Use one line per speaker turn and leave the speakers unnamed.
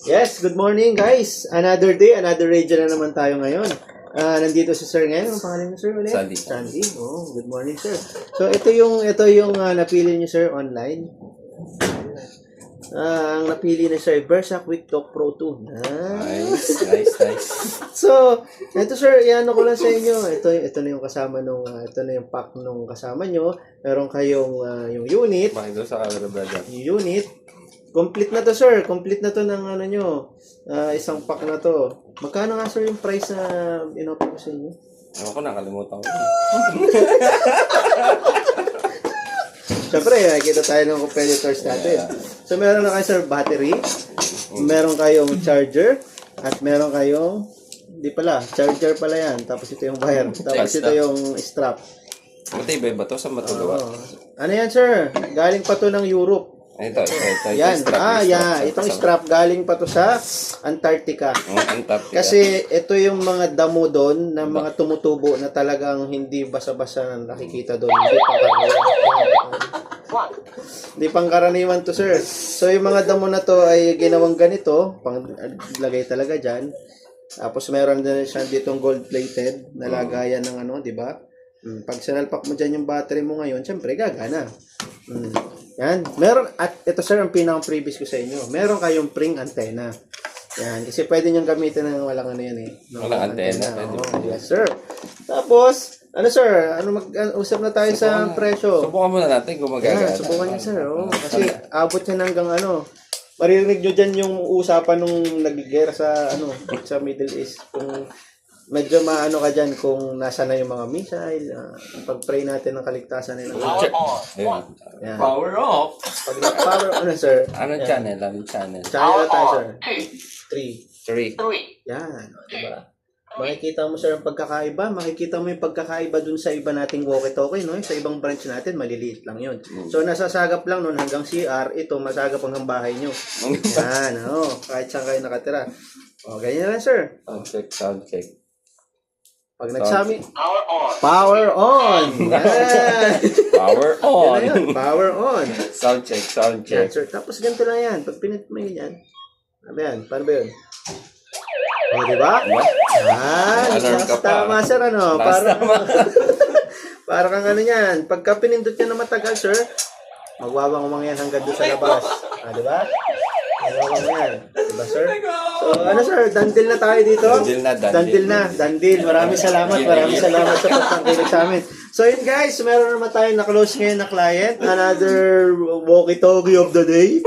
Yes, good morning guys. Another day, another radio na naman tayo ngayon. Nandito si Sir ngayon. Ang pangalan niyo Sir ulit?
Sandy.
Sandy. Oh, good morning Sir. So ito yung napili niyo Sir online. Ang napili ni Sir Versa Quick Talk Pro 2.
Nice.
So, ito Sir, iano ko lang sa inyo. Ito na yung kasama ito na yung pack nung kasama nyo. Meron kayong yung unit.
Bakit doon sa camera, brother?
Yung unit. Complete na to, sir. Complete na to ng nyo. Isang pack na to. Magkano nga, sir, yung price na in-offer ko sa inyo?
Ewan ko, nakalimutan ko.
Siyempre, kita tayo ng competitors natin. So, meron na kayo, sir, battery. Meron kayong charger. At meron kayong, hindi pala, charger pala yan. Tapos ito yung wire. Tapos ito yung strap.
Matibay ba to sa matulawa?
Ano yan, sir? Galing pa to ng Europe.
Ito.
Yan.
Strap,
Itong strap galing pa to sa Antarctica.
Antarctica.
Kasi ito yung mga damo doon na mga tumutubo na talagang hindi basa-basa nakikita doon. Hindi pangkaraniwan to, sir. So yung mga damo na to ay ginawang ganito, panglagay talaga dyan. Tapos meron din siya ditong gold-plated na lagayan ng di ba? Pag sinalpak mo dyan yung battery mo ngayon, syempre gagana. Yan. Meron, at ito sir, ang pinaka-previous ko sa inyo. Meron kayong pring antenna. Yan. Kasi pwede niyong gamitin ng walang yan eh.
Walang antenna.
Yes sir. Tapos, sir? Mag-usap na tayo sa presyo.
Subukan muna natin kung magagana.
Yan, subukan niyo sir. Kasi abot niya hanggang maririnig nyo dyan yung usapan nung nag-gera sa Middle East. Kung medyo maano ka dyan kung nasa na yung mga missile, pag-pray natin ng kaligtasan nila.
Yan. Power off!
Power sir?
Anong channel? Anong channel?
Channel tayo, sir. 3.
3.
Yan. Diba? Makikita mo, sir, ang pagkakaiba. Makikita mo yung pagkakaiba dun sa iba nating walkie-talkie, no? Sa ibang branch natin, maliliit lang yun. So, nasasagap lang nun hanggang CR. Ito, masagap hanggang bahay nyo. Yan, kahit saan kayo nakatira. Ganyan lang, sir.
Sound check.
Pag nagsami, power on! Yan!
Power on!
Yan, power on!
Sound check.
Yan, sir. Tapos ganito lang yan. Pag pinit mo yan. Ano yan? Paano ba yun? Diba?
Alarm ka pa.
Tama, sir, para kang yan. Pagka pinindot yan na matagal, sir, magwawang yan hanggang doon sa labas. Diba? Magwawang yan. Diba, sir? So, sir, dandil na tayo dito? Dandil. Maraming salamat sa pagtangkilik sa amin. So, yun guys, meron naman tayo na-close ngayon na client. Another walkie-talkie of the day.